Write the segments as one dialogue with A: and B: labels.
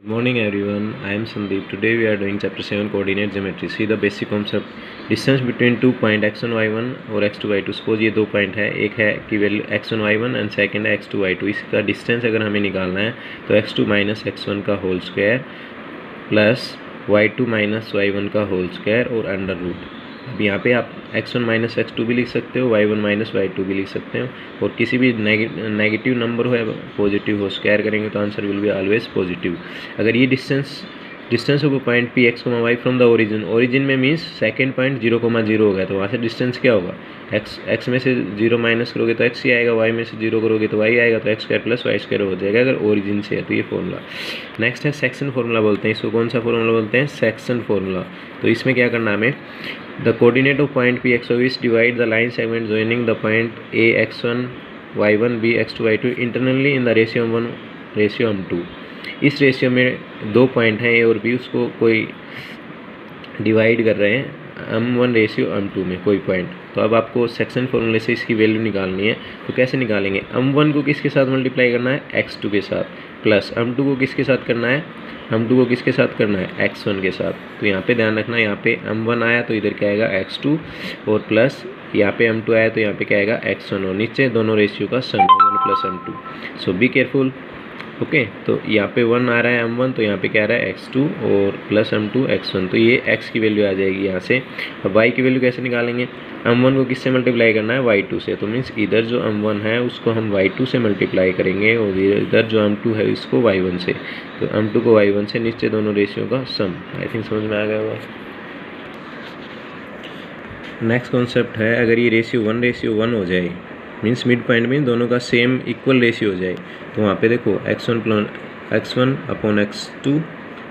A: Good morning everyone, I am Sandeep. Today we are doing chapter 7 coordinate geometry. See the basic concept. Distance between two point x1 y1 और x2 y2. Suppose ये दो point है, एक है की value x1 y1 and second है x2 y2. इसका distance अगर हमें निकालना है तो x2 माइनस x1 का whole square plus y2 minus y1 का होल स्क्वायर और अंडर रूट. अब यहाँ पे आप x1 माइनस x2 भी लिख सकते हो, y1 माइनस y2 भी लिख सकते हो, और किसी भी नेगेटिव नंबर हो या पॉजिटिव हो स्क्वायर करेंगे तो answer will be always positive. अगर ये distance of point P X comma Y from the origin में मीन्स सेकेंड पॉइंट 0,0 हो गया तो वहाँ से डिस्टेंस क्या होगा, एक्स में से 0 माइनस करोगे तो एक्स ही आएगा, वाई में से 0 करोगे तो वाई आएगा, तो X square plus Y square हो जाएगा अगर ओरिजिन से है. तो ये फॉर्मूला. नेक्स्ट है सेक्शन फॉर्मूला बोलते हैं इसको. कौन सा फॉर्मूला बोलते हैं? Section formula. तो इसमें क्या करना हमें, the coordinate of point P X is divide the line segment joining the point A x1 y1 b x2 y2 internally in the ratio m1 ratio m2. इस रेशियो में दो पॉइंट हैं ए और बी, उसको कोई डिवाइड कर रहे हैं m1 रेशियो m2 में कोई पॉइंट. तो अब आपको सेक्शन फॉर्मूले से इसकी वैल्यू निकालनी है. तो कैसे निकालेंगे? m1 को किसके साथ मल्टीप्लाई करना है? x2 के साथ. प्लस m2 को किसके साथ करना है? m2 को किसके साथ करना है? x1 के साथ. तो यहाँ पे ध्यान रखना, यहाँ पे m1 आया तो इधर क्या आएगा? x2, और प्लस यहाँ पे m2 आया तो यहाँ पे क्या आएगा? x1, और नीचे दोनों रेशियो का सम m1 plus m2. So be careful. Okay, तो यहाँ पे 1 आ रहा है m1, तो यहाँ पे क्या आ रहा है? x2 और प्लस m2 x1. तो ये x की वैल्यू आ जाएगी यहाँ से. अब y की वैल्यू कैसे निकालेंगे? m1 को किससे मल्टीप्लाई करना है? y2 से. तो मीन्स इधर जो m1 है उसको हम y2 से मल्टीप्लाई करेंगे और इधर जो m2 है इसको y1 से. तो m2 को y1 से, नीचे दोनों रेशियो का सम. आई थिंक समझ में आ गया होगा. नेक्स्ट कॉन्सेप्ट है, अगर ये रेशियो 1:1 हो जाए मीन्स मिड पॉइंट में दोनों का सेम इक्वल रेशियो हो जाए, तो वहाँ पे देखो x1 अपॉन x2,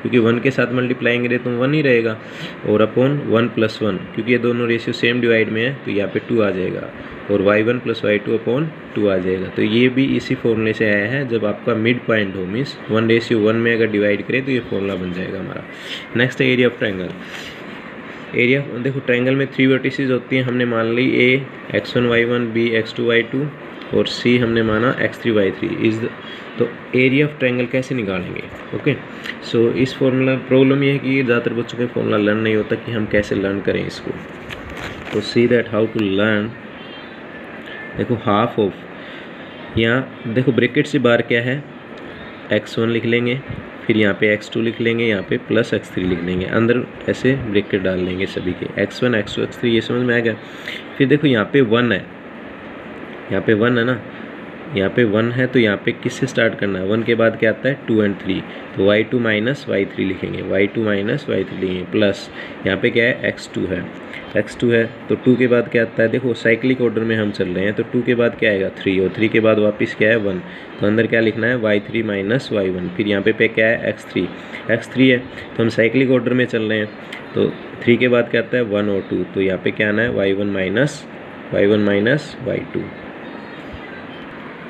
A: क्योंकि 1 के साथ मल्टीप्लाई करेंगे तो 1 ही रहेगा, और अपॉन 1 प्लस 1, क्योंकि ये दोनों रेशियो सेम डिवाइड में है तो यहाँ पे 2 आ जाएगा, और y1 प्लस y2 अपॉन 2 आ जाएगा. तो ये भी इसी फॉर्मूले से आया है. जब आपका मिड पॉइंट हो मीन्स 1:1 में अगर डिवाइड करें तो ये फॉर्मूला बन जाएगा हमारा. नेक्स्ट है एरिया ऑफ ट्रायंगल. एरिया देखो, ट्रायंगल में 3 वर्टिसेस होती हैं. हमने मान ली ए x1 y1 b x2 y2 और सी हमने माना x3 y3 तो एरिया ऑफ ट्रायंगल कैसे निकालेंगे? ओके, सो इस फॉर्मूला प्रॉब्लम ये है कि ज़्यादातर बच्चों को फॉर्मूला लर्न नहीं होता कि हम कैसे लर्न करें इसको. तो see that how to learn. देखो हाफ ऑफ, यहाँ देखो ब्रैकेट से बाहर क्या है? x1 लिख लेंगे, फिर यहाँ पे x2 लिख लेंगे, यहाँ पे प्लस x3 लिख लेंगे, अंदर ऐसे ब्रैकेट डाल लेंगे सभी के, x1 x2 x3. ये समझ में आ गया. फिर देखो यहाँ पे 1 है, यहाँ पे 1 है ना, यहाँ पे 1 है तो यहाँ पे किससे स्टार्ट करना है? 1 के बाद क्या आता है? 2 और 3. तो y2 माइनस y3 लिखेंगे, y2 माइनस y3 लिखेंगे, प्लस यहाँ पे क्या है? x2 है तो 2 के बाद क्या आता है? देखो साइक्लिक ऑर्डर में हम चल रहे हैं तो 2 के बाद क्या आएगा? 3, और 3 के बाद वापस क्या है? 1. तो अंदर क्या लिखना है? y3 minus y1. फिर यहाँ पे क्या है? x3 है तो हम साइक्लिक ऑर्डर में चल रहे हैं, तो 3 के बाद क्या आता है? 1 और 2. तो यहाँ पे क्या आना है? y1 minus y2.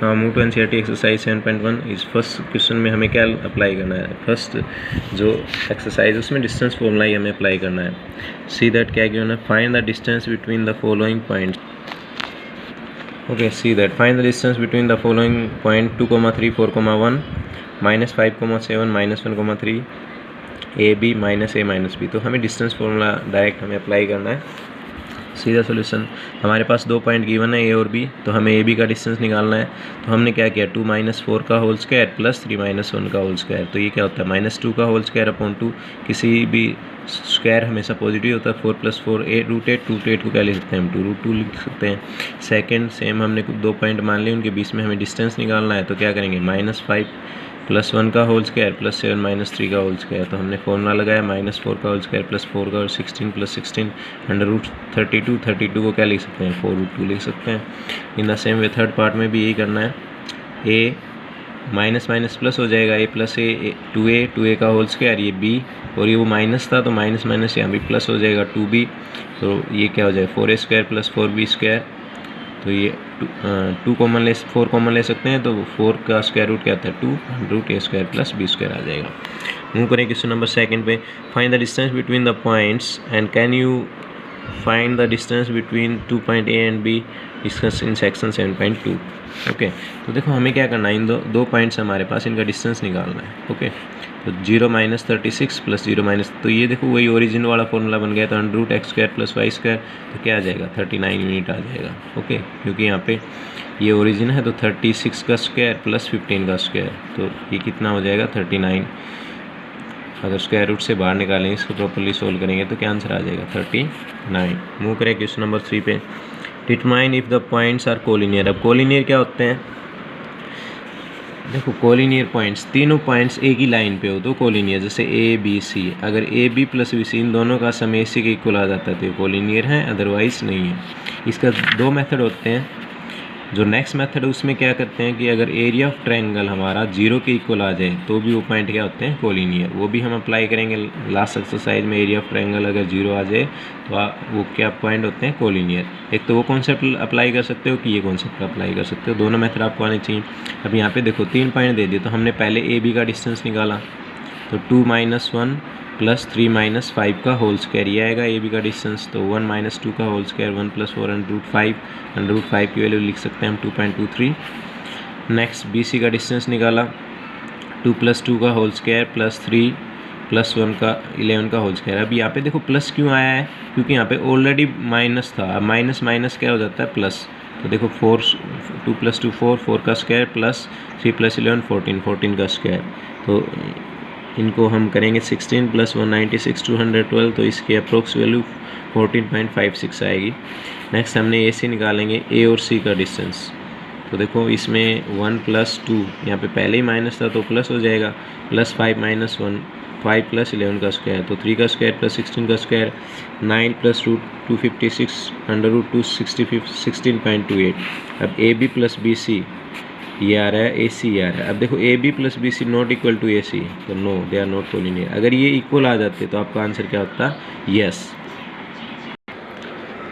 A: हाँ, मूव टू एनसीईआरटी एक्सरसाइज 7.1. इस फर्स्ट क्वेश्चन में हमें क्या अप्लाई करना है? फर्स्ट जो एक्सरसाइज उसमें डिस्टेंस फॉर्मूला ही हमें अप्लाई करना है. सी दैट क्या गिवन है? Find the distance between the following points. Okay, see that find the distance between the following point 2,3 4,1 -5,7 -1,3 A B minus A minus B. तो हमें distance formula direct हमें apply करना है. सीधा सोल्यूशन. हमारे पास दो पॉइंट गिवन है ए और बी, तो हमें ए बी का डिस्टेंस निकालना है. तो हमने क्या किया? 2 - 4 का होल स्क्वायर प्लस 3 - 1 का होल स्क्वायर. तो ये क्या होता है? -2 का होल स्क्वायर अपॉन 2. किसी भी स्क्वायर हमेशा पॉजिटिव होता है. 4 + 4 √8 √8 को क्या लिख सकते हैं? हम 2√2 लिख सकते हैं. सेकेंड सेम हमने दो पॉइंट मान लिए, उनके बीच में हमें डिस्टेंस निकालना है. तो क्या करेंगे? -5 + 1 का होल स्क्वायर प्लस 7 - 3 का होल स्क्वायर. तो हमने फॉर्मूला लगाया -4 का होल स्क्वायर प्लस 4 का, और 16 + 16 √32. 32 को क्या लिख सकते हैं? 4√2 लिख सकते हैं. In the same way third part में भी यही करना है. ए माइनस प्लस हो जाएगा, a + a 2a का होल स्क्वायर, ये b, और ये वो माइनस था तो माइनस यहाँ भी प्लस हो जाएगा 2b. तो ये क्या हो जाएगा? 4a² + 4b². तो ये 4 कॉमन ले सकते हैं, तो 4 का स्क्वायर रूट क्या आता है? 2 √a² + b² आ जाएगा. मूव करें क्वेश्चन नंबर सेकंड पे. Find the distance between the points and can you find the distance between 2 point A and be discuss in section 7.2. Okay, तो देखो हमें क्या करना है, इन दो पॉइंट्स हमारे पास, इनका डिस्टेंस निकालना है. ओके, तो 0 - 36 प्लस 0 माइनस, तो ये देखो वही ओरिजिन वाला फॉर्मूला बन गया। तो √x² + y² तो क्या आ जाएगा 39 यूनिट आ जाएगा। ओके, क्योंकि यहाँ पे ये ओरिजिन है तो 36 का स्क्वायर प्लस 15 का स्क्वायर, तो ये कितना हो जाएगा 39। अगर स्क्वायर रूट से बाहर निकालेंगे, इसको प्रॉपर्ली सोल्व करेंगे तो क्या आंसर आ जाएगा 39। मूव करें क्वेश्चन नंबर 3 पे। Determine if the points are collinear. अब कोलिनियर क्या होते हैं, देखो कोलिनियर पॉइंट्स, तीनों पॉइंट्स एक ही लाइन पे हो तो कोलिनियर, जैसे ए बी सी। अगर A B plus B C इन दोनों का सम ए सी के इक्वल आ जाता है तो ये कोलिनियर है, अदरवाइज नहीं है। इसका दो मेथड होते हैं। जो नेक्स्ट मेथड है उसमें क्या करते हैं कि अगर एरिया ऑफ ट्रायंगल हमारा 0 के इक्वल आ जाए तो भी वो पॉइंट क्या होते हैं कोलिनियर। वो भी हम अप्लाई करेंगे लास्ट एक्सरसाइज में। एरिया ऑफ ट्रायंगल अगर 0 आ जाए तो वो क्या पॉइंट होते हैं कोलिनियर। एक तो वो कॉन्सेप्ट अप्लाई कर सकते हो कि ये कॉन्सेप्ट अप्लाई कर सकते हो, दोनों मेथड आपको आने चाहिए। अब यहाँ पे देखो 3 पॉइंट दे दिए, तो हमने पहले ए बी का डिस्टेंस निकाला, तो 2 - 1 प्लस 3 - 5 का होल स्क्वायर, ये आएगा ए बी का डिस्टेंस। तो 1 - 2 का होल स्क्वायर 1 + 4 √5, √5 की वैल्यू लिख सकते हैं हम 2.23। नेक्स्ट बी सी का डिस्टेंस निकाला, 2 + 2 का होल स्क्वायर प्लस 3 + 1 का 11 का होल स्क्वायर। अब यहाँ पे देखो प्लस क्यों आया है, क्योंकि यहाँ पे ऑलरेडी माइनस था। अब माइनस माइनस क्या हो जाता है प्लस। तो देखो 2 + 2 4 का स्क्वायर प्लस 3 + 11 14 का स्क्वायर। तो इनको हम करेंगे 16 + 196 212, तो इसकी अप्रोक्स वैल्यू 14.56 आएगी। नेक्स्ट हमने ए सी निकालेंगे, ए और सी का डिस्टेंस। तो देखो इसमें 1 + 2, यहाँ पे पहले ही माइनस था तो प्लस हो जाएगा, प्लस 5 - 1 5 + 11 का स्क्वायर, तो 3 का स्क्वायर प्लस 16 का स्क्वायर, 9 + √256 √2 16.28। अब A B plus B C ये आ रहा है, ए सी आ रहा है। अब देखो A B plus B C not equal to A C, तो no they are not collinear. अगर ये इक्वल आ जाते तो आपका आंसर क्या होता, यस।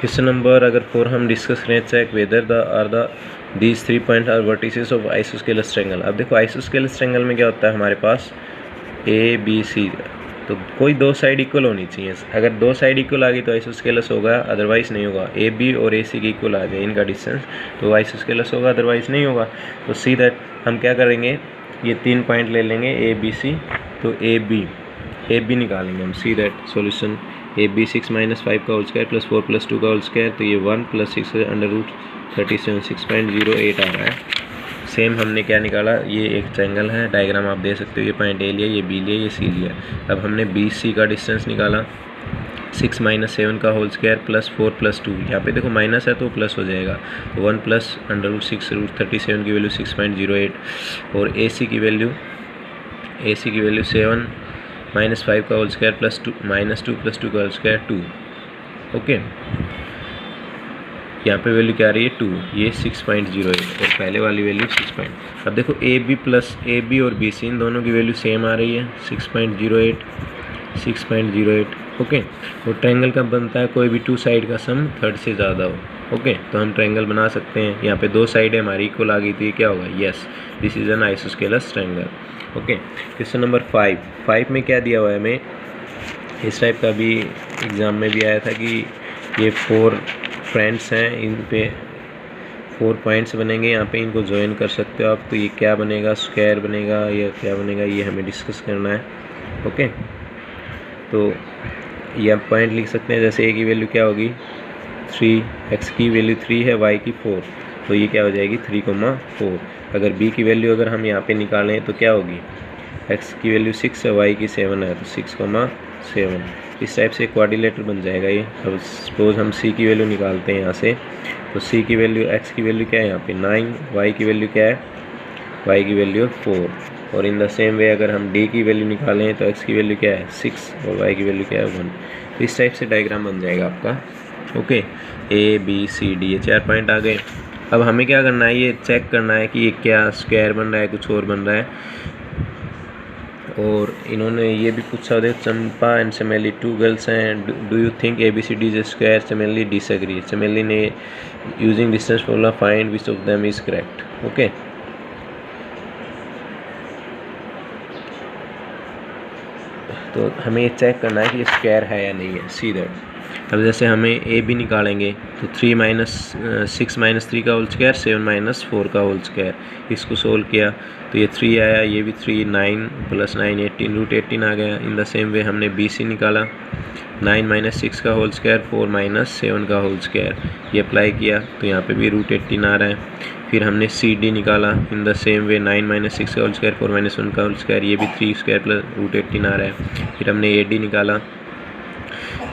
A: क्वेश्चन नंबर अगर 4 हम डिस्कस करें, check whether these 3 point are vertices of isosceles triangle. अब देखो आइसोस्केलस ट्रायंगल में क्या होता है हमारे पास ए बी सी, तो कोई दो साइड इक्वल होनी चाहिए। अगर दो साइड इक्वल आ गई तो आइसोस्केलस होगा, अदरवाइज नहीं होगा। ए बी और ए सी की इक्वल आ जाए इनका डिस्टेंस तो आइसोस्केलस होगा, अदरवाइज नहीं होगा। तो सी दैट हम क्या करेंगे, ये 3 पॉइंट ले लेंगे ए बी सी, तो ए बी निकालेंगे हम। See that solution A B 6 - 5 का होल स्क्वायर प्लस 4 + 2 का होल स्क्वायर, तो ये 1 + 6 √37 6.08 आ रहा है। सेम हमने क्या निकाला, ये एक ट्रायंगल है, डायग्राम आप दे सकते हो। ये पॉइंट ए लिया, ये बी लिया, ये सी लिया। अब हमने बी सी का डिस्टेंस निकाला, 6 - 7 का होल स्क्वायर प्लस 4 + 2, यहाँ पे देखो माइनस है तो प्लस हो जाएगा, तो 1 + √6 √37 की वैल्यू 6.08। और ए सी की वैल्यू 7 - 5 का होल स्क्वायर प्लस 2 + 2 का होल स्क्वायर 2। ओके, यहाँ पे वैल्यू क्या आ रही है 2, ये 6.08 और पहले वाली वैल्यू 6 अब देखो ए बी और बी सी इन दोनों की वैल्यू सेम आ रही है 6.08। ओके, और ट्रायंगल कब बनता है, कोई भी 2 साइड का सम थर्ड से ज़्यादा हो। ओके, तो हम ट्रायंगल बना सकते हैं। यहाँ पे 2 साइड है हमारी इक्वल आ गई थी, क्या होगा, yes, this is an isosceles triangle. Okay, question number 5 में क्या दिया हुआ है हमें, इस टाइप का भी एग्ज़ाम में भी आया था कि ये 4 फ्रेंड्स हैं, इन पे 4 पॉइंट्स बनेंगे, यहाँ पे इनको ज्वाइन कर सकते हो आप। तो ये क्या बनेगा, स्क्वायर बनेगा या क्या बनेगा, ये हमें डिस्कस करना है। ओके, तो ये आप पॉइंट लिख सकते हैं, जैसे ए की वैल्यू क्या होगी 3, एक्स की वैल्यू 3 है, वाई की 4, तो ये क्या हो जाएगी 3,4। अगर बी की वैल्यू अगर हम यहाँ पे निकालें तो क्या होगी, एक्स की वैल्यू 6 है, वाई की 7 है, तो 6,7। इस टाइप से क्वाड्रिलेटर बन जाएगा ये। अब सपोज हम सी की वैल्यू निकालते हैं यहाँ से, तो सी की वैल्यू, एक्स की वैल्यू क्या है यहाँ पे 9, वाई की वैल्यू क्या है, वाई की वैल्यू 4। और इन द सेम वे अगर हम डी की वैल्यू निकालें तो एक्स की वैल्यू क्या है 6 और वाई की वैल्यू क्या है 1। तो इस टाइप से डायग्राम बन जाएगा आपका। Okay, A B C D, ये 4 पॉइंट आ गए। अब हमें क्या करना है, ये चेक करना है कि ये क्या स्क्वायर बन रहा है, कुछ और बन रहा है। और इन्होंने ये भी पूछा, देख चंपा एंड चमेली 2 गर्ल्स हैं, do you think ABCD is a square, चमेली डिसएग्री। चमेली ने using distance formula find which of them is correct. Okay, तो हमें ये चेक करना है कि ये स्क्वायर है या नहीं है, सी दैट। अब जैसे हमें ए बी निकालेंगे तो 3 माइनस 6 माइनस 3 का होल स्क्वायर, 7 माइनस 4 का होल स्क्वायर, इसको सोल्व किया तो ये 3 आया, ये भी 3, 9 प्लस 9 18, रूट 18 आ गया। इन द सेम वे हमने बी सी निकाला, 9 माइनस 6 का होल स्क्वायर, 4 माइनस 7 का होल स्क्वायर, ये अप्लाई किया तो यहाँ पे भी रूट 18 आ रहा है। फिर हमने सी डी निकाला, in the same way 9 minus 6 का होल स्क्वायर, 4 माइनस 1 का होल स्क्वायर, ये भी 3 स्क्वायर प्लस रूट 18 आ रहा है। फिर हमने ए डी निकाला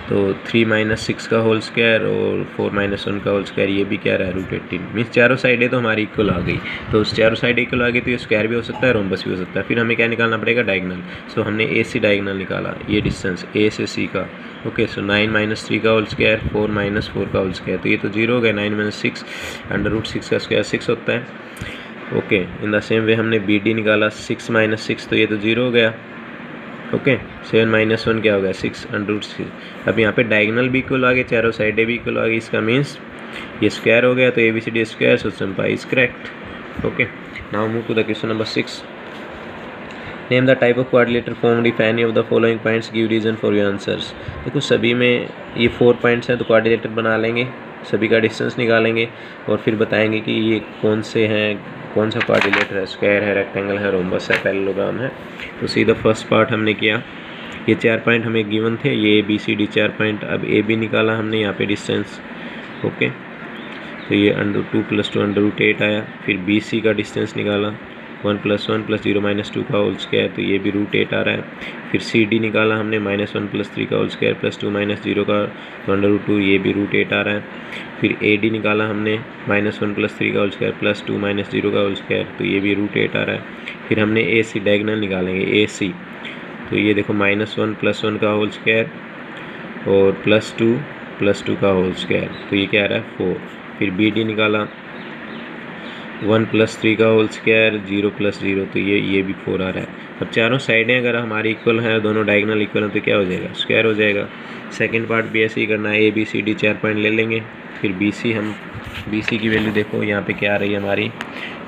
A: तो 3 माइनस 6 का होल स्क्वायर और 4 माइनस 1 का होल स्क्वायर, ये भी क्या रहा है रूट 18। मीन्स चारों साइडें तो हमारी इक्वल आ गई, तो उस चारों साइड इक्वल आ गई तो ये स्क्वायर भी हो सकता है, रोम्बस भी हो सकता है। फिर हमें क्या निकालना पड़ेगा, डायगोनल। सो हमने ए सी डायगोनल निकाला, ये डिस्टेंस ए से सी का। ओके, सो 9 माइनस 3 का होल स्क्वायर, 4 माइनस 4 का होल स्क्वायर, तो ये तो 0 हो गया। 9 माइनस 6 अंडर रूट 6 का स्क्वायर 6 होता है। Okay, in the same way हमने बी डी निकाला, 6 माइनस 6 तो ये तो 0 हो गया। ओके, 7 माइनस 1 क्या हो गया, 6 अंडर रूट 6। अब यहाँ पे डायगोनल भी इक्वल आ गए, चारों साइडें भी इक्वल आ गई, इसका मीन्स ये स्क्वायर हो गया, तो A B C D square, so sum pi is correct. Okay, now move to the question number 6। Name the type of quadrilateral formed if any of the following points give reason for your answers. देखो सभी में ये 4 points हैं तो quadrilateral बना लेंगे, सभी का डिस्टेंस निकालेंगे और फिर बताएंगे कि ये कौन से हैं, कौन सा क्वाड्रिलेटर है, स्क्वायर है, रेक्टेंगल है, रोम्बस है, पैरेललोग्राम है। तो सीधा फर्स्ट पार्ट हमने किया, ये 4 पॉइंट हमें गिवन थे, ये बी सी डी 4 पॉइंट। अब ए बी निकाला हमने, यहाँ पे डिस्टेंस। ओके, तो ये अंडर 2 प्लस 2 अंडर रूट 8 आया। फिर बी सी का डिस्टेंस निकाला, 1 प्लस 1 प्लस 0 माइनस 2 का होल स्क्वायर, तो ये भी रूट 8 आ रहा है। फिर सी डी निकाला हमने, -1 प्लस 3 का होल स्क्वायर प्लस 2 माइनस 0 का तो अंडर रूट 2, ये भी रूट 8 आ रहा है। फिर ए डी निकाला हमने, -1 प्लस 3 का होल स्क्वायर प्लस 2 माइनस 0 का होल स्क्वायर, तो ये भी रूट 8 आ रहा है। फिर हमने ए सी डायगोनल निकालेंगे, ए सी, तो ये देखो -1 प्लस 1 का होल स्क्वायर और प्लस 2 का होल स्क्वायर, तो ये क्या आ रहा है 4। फिर बी डी निकाला, 1 प्लस 3 का होल स्क्वायर, 0 प्लस 0, तो ये भी 4 आ रहा है। अब चारों साइडें अगर हमारी इक्वल हैं, दोनों डायगोनल इक्वल हैं, तो क्या हो जाएगा, स्क्वायर हो जाएगा। सेकंड पार्ट भी ऐसे ही करना है, A B C D 4 point ले लेंगे। फिर बी सी की वैल्यू देखो यहाँ पे क्या आ रही है हमारी,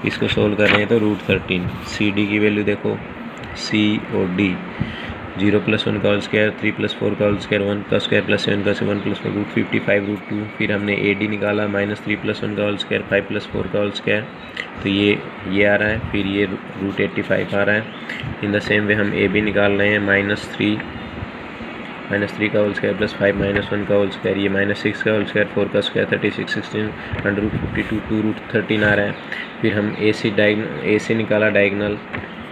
A: इसको सोल्व कर रहे हैं तो रूट 13। सी डी की वैल्यू देखो, सी और डी, 0 प्लस 1 का होल स्क्वायर, 3 प्लस 4 का होल स्क्वायर, 1 का स्क्वायर प्लस 7 का 1 प्लस 4 रूट 55 रूट 2। फिर हमने ए डी निकाला, -3 प्लस 1 का होल स्क्वायर, 5 प्लस 4 का होल स्क्वायर, तो ये आ रहा है। फिर ये रूट 85 आ रहा है। इन द सेम वे हम ए बी निकाल रहे हैं, -3 का होल स्क्वायर प्लस 5 माइनस 1 का होल स्क्वायर, ये -6 का होल स्क्वायर, 4 का स्क्वायर 36, 16 अंडर रूट 52, 2 रूट 13 आ रहा है। फिर हम ए सी निकाला डायगोनल,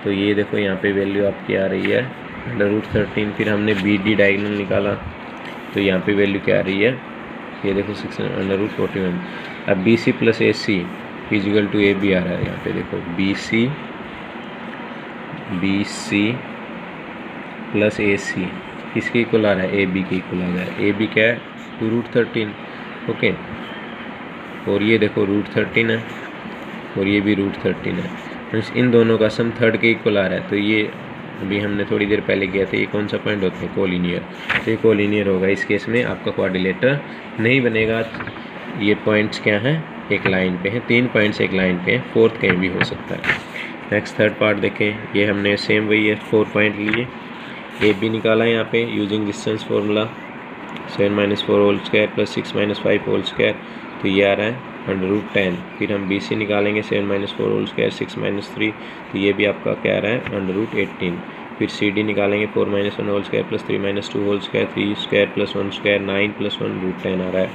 A: तो ये देखो यहाँ पे वैल्यू आपकी आ रही है अंडर रूट 13। फिर हमने बी डी डायगोनल निकाला, तो यहाँ पे वैल्यू क्या आ रही है, ये देखो 6 अंडर रूट 41। अब B C plus A C equal to A B आ रहा है, यहाँ पे देखो बी सी प्लस ए सी किसके इक्वल आ रहा है, ए बी के इक्वल आ रहा है। ए बी क्या है, 2 रूट 13। ओके, और ये देखो रूट 13 है और ये भी रूट 13 है, इन दोनों का सम थर्ड के इक्वल आ रहा है। तो ये अभी हमने थोड़ी देर पहले किया था, ये कौन सा पॉइंट होता है, कोलिनियर, तो ये कोलिनियर होगा। इस केस में आपका क्वाड्रिलेटर नहीं बनेगा। ये पॉइंट्स क्या हैं, एक लाइन पे हैं, 3 पॉइंट्स एक लाइन पे हैं, फोर्थ कहीं भी हो सकता है। नेक्स्ट थर्ड पार्ट देखें, ये हमने सेम वही है, 4 पॉइंट लिए, ए बी निकाला यहाँ पे using distance formula, 7 minus 4 whole square plus 6 minus 5 whole square, तो ये आ रहा है अंडर रूट 10। फिर हम बी सी निकालेंगे, 7 माइनस 4 होल स्क्वायर 6 माइनस 3, तो ये भी आपका क्या आ रहा है अंडर रूट 18। फिर सी डी निकालेंगे, 4 minus 1 whole square plus 3 minus 2 whole square, 3 square plus 1 square, 9 plus 1 root 10 आ रहा है।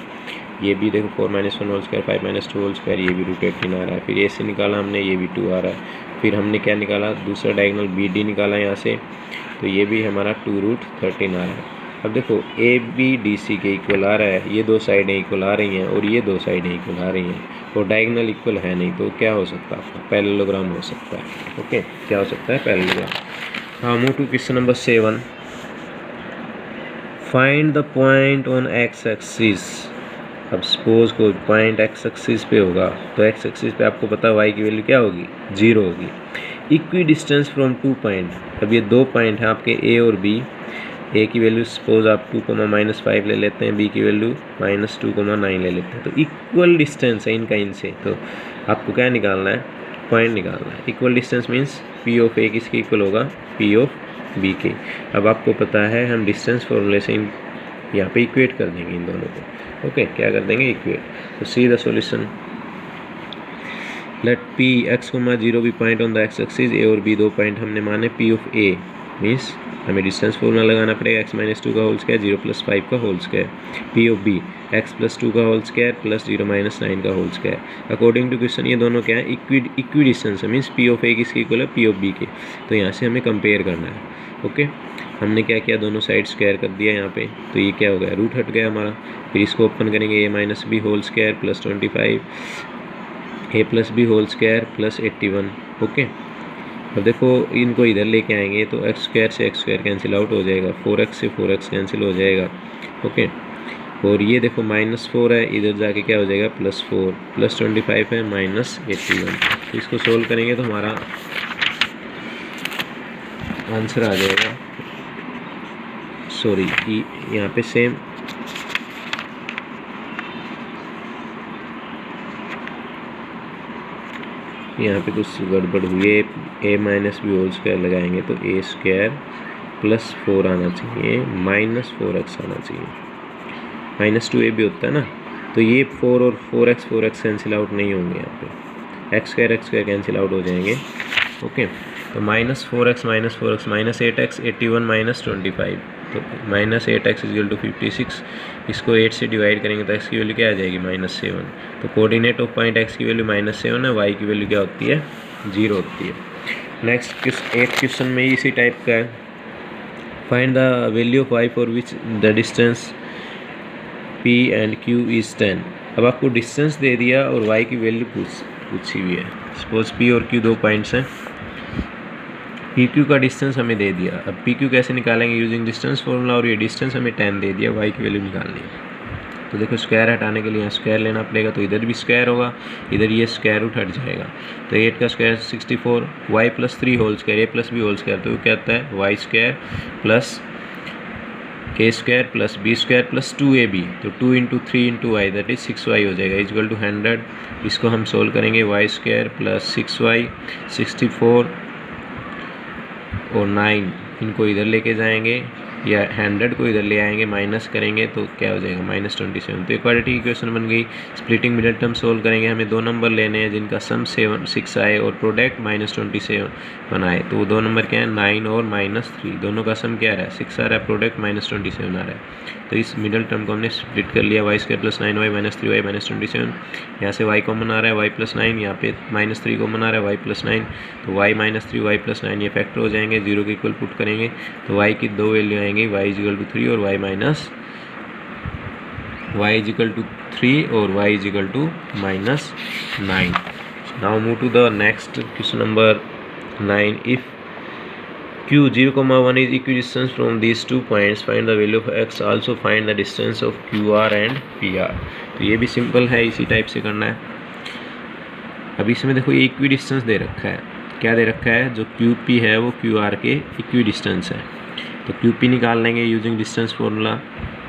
A: ये भी देखो 4 minus 1 whole square 5 minus 2 whole square, ये भी रूट 18 आ रहा है। फिर ए से निकाला हमने, ये भी 2 आ रहा है। फिर हमने क्या निकाला, दूसरा डायगोनल बी डी निकाला यहाँ से, तो ये भी हमारा 2 रूट 13 आ रहा है। अब देखो ए बी डी सी के इक्वल आ रहा है, ये 2 साइडें इक्वल आ रही हैं और ये 2 साइडें इक्वल आ रही हैं, और डायगोनल इक्वल है नहीं, तो क्या हो सकता है आपका, पैरेललोग्राम हो सकता है। ओके, क्या हो सकता है, पैरेललोग्राम। हाँ, move to question number 7। Find the point on X axis. अब सपोज कोई पॉइंट एक्स एक्सिस पे होगा, तो एक्स एक्सिस पे आपको पता है वाई की वैल्यू क्या होगी, 0 होगी। इक्वी डिस्टेंस फ्रॉम 2 पॉइंट, अब ये 2 पॉइंट हैं आपके ए और बी। ए की वैल्यू सपोज आप 2,-5 ले लेते हैं, बी की वैल्यू -2,9 ले लेते हैं, तो इक्वल डिस्टेंस है इनका इनसे। तो आपको क्या निकालना है, पॉइंट निकालना है। Equal distance means P of A किसके इक्वल होगा, पी ऑफ बी के। अब आपको पता है हम डिस्टेंस फॉर्मूले से यहाँ पे इक्वेट कर देंगे इन दोनों को। ओके, क्या कर देंगे, इक्वेट। तो see the solution. Let P X comma 0 B point on the X axis, A और बी दो पॉइंट हमने माने। पी ऑफ ए मीन्स हमें डिस्टेंस फॉर्मूला लगाना पड़ेगा, एक्स माइनस 2 का होल स्क्वायर 0 प्लस 5 का whole square. P of B X plus 2 का होल स्क्वायर प्लस 0 माइनस 9 का whole square. According to question ये दोनों क्या है, इक्वी डिस्टेंस है, मीन्स पी ऑफ ए किसके इक्वल है, पी ऑफ बी के। तो यहाँ से हमें कंपेयर करना है। ओके, हमने क्या किया, दोनों साइड स्क्वायर कर दिया यहाँ पे, तो ये क्या हो गया, रूट हट गया हमारा। फिर इसको ओपन करेंगे, A minus B whole square plus 25, A plus B whole square plus 81। Okay, अब देखो इनको इधर लेके आएंगे तो एक्स स्क्वायर से एक्स स्क्वायर कैंसिल आउट हो जाएगा, 4x से 4x कैंसिल हो जाएगा। ओके, और ये देखो -4 है, इधर जाके क्या हो जाएगा, +4 प्लस 25 है -81। तो इसको सोल्व करेंगे तो हमारा आंसर आ जाएगा, सॉरी यहाँ पे सेम यहाँ पे कुछ गड़बड़ हुई है, ए माइनस बी होल स्क्वायर लगाएंगे तो ए स्क्वायर प्लस 4 आना चाहिए, -4x आना चाहिए। -2a भी होता है ना, तो ये 4 और 4x कैंसिल आउट नहीं होंगे, यहाँ पे एक्स स्क्वायर कैंसिल आउट हो जाएंगे। ओके, तो -4x -8x 81 -25, तो -8x = 56। इसको 8 से डिवाइड करेंगे तो x की वैल्यू क्या आ जाएगी, -7। तो कोऑर्डिनेट ऑफ पॉइंट x की वैल्यू -7 है, y की वैल्यू क्या होती है, 0 होती है। नेक्स्ट एक क्वेश्चन में इसी टाइप का है, find the value of y for which the distance p and q is 10। अब आपको डिस्टेंस दे दिया और y की वैल्यू पूछी हुई है। सपोज p और q दो पॉइंट्स हैं, पी क्यू का डिस्टेंस हमें दे दिया। अब पी क्यू कैसे निकालेंगे, यूजिंग डिस्टेंस फॉर्मूला, और ये डिस्टेंस हमें 10 दे दिया, वाई की वैल्यू निकालनी है। तो देखो स्क्वायर हटाने के लिए यहाँ स्क्वायर लेना पड़ेगा, तो इधर भी स्क्वायर होगा, इधर ये स्क्वायर रूट हट जाएगा। तो 8 का square 64, Y plus 3 whole square, A plus B whole square, तो क्या आता है, Y square plus A square plus B square plus 2ab, तो 2 × 3 × y दैट इज 6y हो जाएगा, इक्वल टू 100। इसको हम सोल्व करेंगे, वाई स्क्वायर प्लस 6y 64 और 9 इनको इधर लेके जाएंगे, या 100 को इधर ले आएंगे, माइनस करेंगे तो क्या हो जाएगा, -27। तो इक्वालिटी इक्वेशन बन गई। स्प्लिटिंग मिडिल टर्म सोल्व करेंगे, हमें दो नंबर लेने हैं जिनका सम 6 आए और प्रोडक्ट -27 बनाए। तो वो दो नंबर क्या है, 9 और -3, दोनों का सम क्या आ रहा है, 6 आ रहा है, प्रोडक्ट -27 आ रहा है। तो इस मिडिल टर्म को हमने स्प्लिट कर लिया, y² + 9y -3y -27। यहाँ से y कॉमन आ रहा है, y + 9, यहाँ पे -3 कॉमन आ रहा है, y + 9, तो y -3 y + 9 ये फैक्टर हो जाएंगे, 0 के इक्वल पुट करेंगे तो y की दो वैल्यू आएंगी, y = 3 और y = 3 और y = -9। Now move to the next question number 9. If q 0,1 is equidistant from these two points, find the value of x. Also find the distance of qr and pr. तो ये भी simple है, इसी type से करना है। अभी इसमें देखो ये इक्विडिस्टेंस दे रखा है, क्या दे रखा है, जो QP है वो QR के इक्विडिस्टेंस है। तो QP निकाल लेंगे यूजिंग डिस्टेंस फॉर्मूला,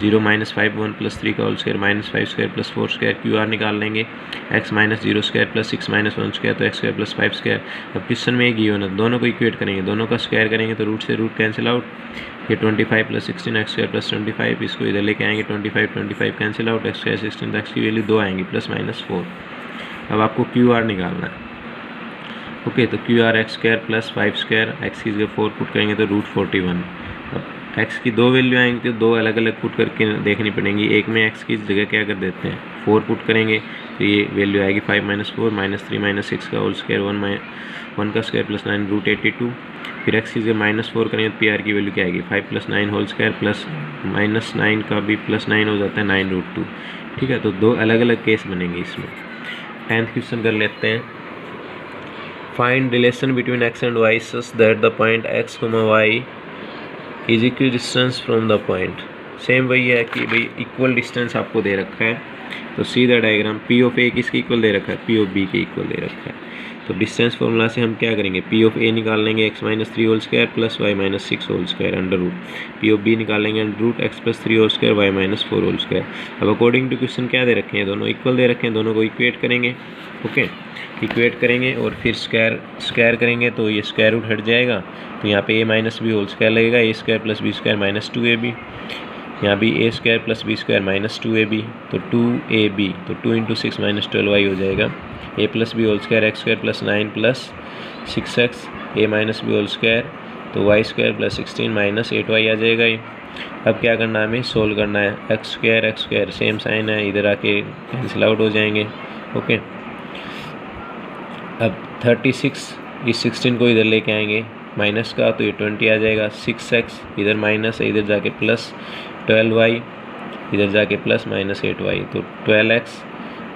A: 0 - 5 1 + 3 का होल स्क्वायर -5² + 4²। QR निकाल लेंगे, x - 0² + 6 - 1², तो x² + 5²। अब क्वेश्चन में एक गिवन है, दोनों को इक्वेट करेंगे, दोनों का स्क्वायर करेंगे तो रूट से रूट कैंसिल आउट, ये 25 + 16 x² + 25, इसको इधर लेके आएंगे, 25 कैंसिल आउट, x² 16, x की वैल्यू 2 आएंगी +-4। अब आपको QR निकालना है। ओके, तो QR x² + 5², x की जगह 4 पुट करेंगे तो √41। अब x की दो वैल्यू आएंगी तो दो अलग अलग पुट करके देखनी पड़ेंगी, एक में x की जगह क्या कर देते हैं 4 पुट करेंगे तो ये वैल्यू आएगी 5 - 4 -3 - 6 का होल स्क्वायर 1 का स्क्वायर + 9 √82। फिर x की जगह -4 करेंगे तो PR की वैल्यू क्या आएगी 5 + 9 होल स्क्वायर प्लस -9 का भी +9 हो जाता है 9√2। ठीक है, तो दो अलग अलग केस बनेंगे इसमें। 10th क्वेश्चन कर लेते हैं। Find relation between x and y such that the point x, y is equidistance from the point. Same वही है कि भाई इक्वल डिस्टेंस आपको दे रखा है, तो see the diagram, P of A किसके इक्वल दे रखा है, P ऑफ B के इक्वल दे रखा है। तो डिस्टेंस फॉर्मूला से हम क्या करेंगे, पी ऑफ ए निकाल लेंगे x minus 3 whole square plus Y minus 6 whole square under root, P of B निकाल लेंगे under root x plus 3 whole square Y minus 4 whole square. अब अकॉर्डिंग टू क्वेश्चन क्या दे रखे हैं, दोनों इक्वल दे रखे हैं, दोनों को इक्वेट करेंगे। ओके, इक्वेट करेंगे और फिर स्क्वायर करेंगे तो ये स्क्वायर रूट हट जाएगा, तो यहाँ पे a minus B whole square लगेगा, A square plus B square minus 2ab, यहाँ भी A square plus B square minus 2ab, तो 2ab, तो 2 इंटू 6 माइनस 12y हो जाएगा, A plus B whole square X square plus 9 plus 6x, A minus B whole square, तो Y square plus 16 minus 8y आ जाएगा ये। अब क्या करना है, हमें सोल्व करना है, एक्स स्क्वायर सेम साइन है, इधर आके कैंसिल आउट हो जाएंगे। ओके, अब 36 इस 16 को इधर लेके आएंगे माइनस का, तो ये 20 आ जाएगा, 6x इधर माइनस है, इधर जाके प्लस 12y, इधर जाके प्लस माइनस 8y, तो 12x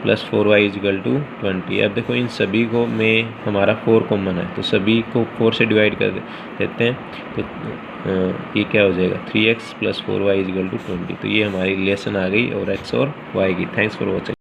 A: plus 4y is equal to 20। अब देखो इन सभी को में हमारा 4 कॉमन है, तो सभी को 4 से डिवाइड कर देते हैं, तो ये क्या हो जाएगा 3x plus 4y is equal to 20। तो ये हमारी लेसन आ गई और x और y की। Thanks for watching.